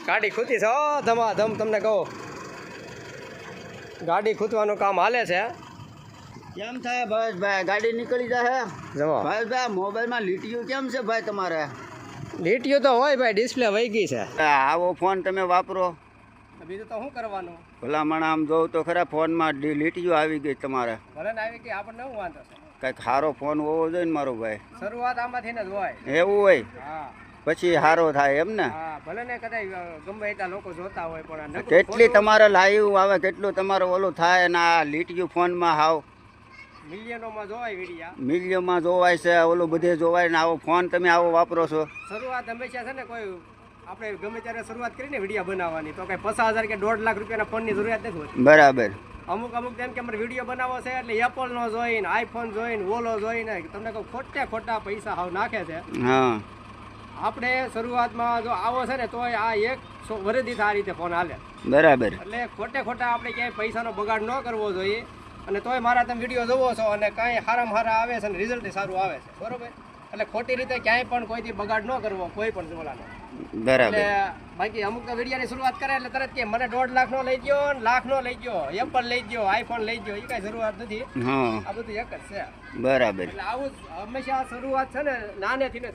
ગાડી ખૂતી છે ધમાધમ, તમને કહો ગાડી ખૂતવાનું કામ હાલે છે. કેમ થાય ભાઈ? ગાડી નીકળી જાય જવા ભાઈ. મોબાઈલમાં લીટીયું કેમ છે ભાઈ તમારે? લીટીઓ તો હોય ભાઈ, ડિસ્પ્લે વહી ગઈ છે. આવો ફોન તમે વાપરો? બીજું તો શું કરવાનું? ભલામણ આમ જોઉં તો ખરા ફોનમાં લીટીયું આવી ગઈ તમારે. ભલે ને આવી ગઈ, આપણને શું વાંધો છે? કંઈક સારો ફોન હોવો જોઈએ ને મારો ભાઈ. શરૂઆત આમાંથી જ હોય. એવું હોય હા, પછી સારો થાય એમ ને? હા, ભલે ને કદાચ ગમે એટલા લોકો જોતા હોય પણ આ નકરું કેટલી ખોટું તમારે લાઈવ આવે, કેટલું તમારે ઓલું થાય ને આ લીટીયું ફોનમાં હાવ મિલિયનોમાં જોવાય વિડીયા. મિલિયનમાં જોવાય છે, ઓલું બધે જોવાય ને આવો ફોન તમે આવો વાપરો છો. શરૂઆત હંમેશા છે ને, કોઈ આપણે ગમે ત્યારે શરૂઆત કરીને વિડીયો બનાવવાની તો કઈ 50,000 કે 1.5 લાખ રૂપિયાના ફોનની જરૂરિયાત નથી હોતી. બરાબર. અમુક તેમ કે અમારે વિડીયો બનાવવો છે એટલે એપલ નો જોઈને, આઈફોન જોઈને, ઓલો જોઈને તમને કહું ખોટા પૈસા હાવ નાખે છે. હા, આપણે શરૂઆતમાં જો આવો છે ને તોય આ એક વર્ષથી આ રીતે ફોન હાલે. બરાબર. એટલે ખોટા આપણે ક્યાંય પૈસાનો બગાડ ન કરવો જોઈએ. અને તોય મારા તમે વિડીયો જોવો છો અને કાંઈ સારામાં સારા આવે છે અને રિઝલ્ટ સારું આવે છે, બરોબર. એટલે ખોટી રીતે ક્યાંય પણ કોઈથી બગાડ ન કરવો, કોઈ પણ જોલાનો. બરાબર. એટલે બાકી અમુક તો વિડીયોની શરૂઆત કરે એટલે તરત કે મને 1.5 લાખ નો લઈ ગયો, લાખ નો લઈ ગયો, એપલ લઈ ગયો, આઈફોન લઈ ગયો. એ કઈ જરૂરત નથી. હા, આ બધું એક જ છે. બરાબર. એટલે આવું હંમેશા શરૂઆત છે ને નાનેથી ને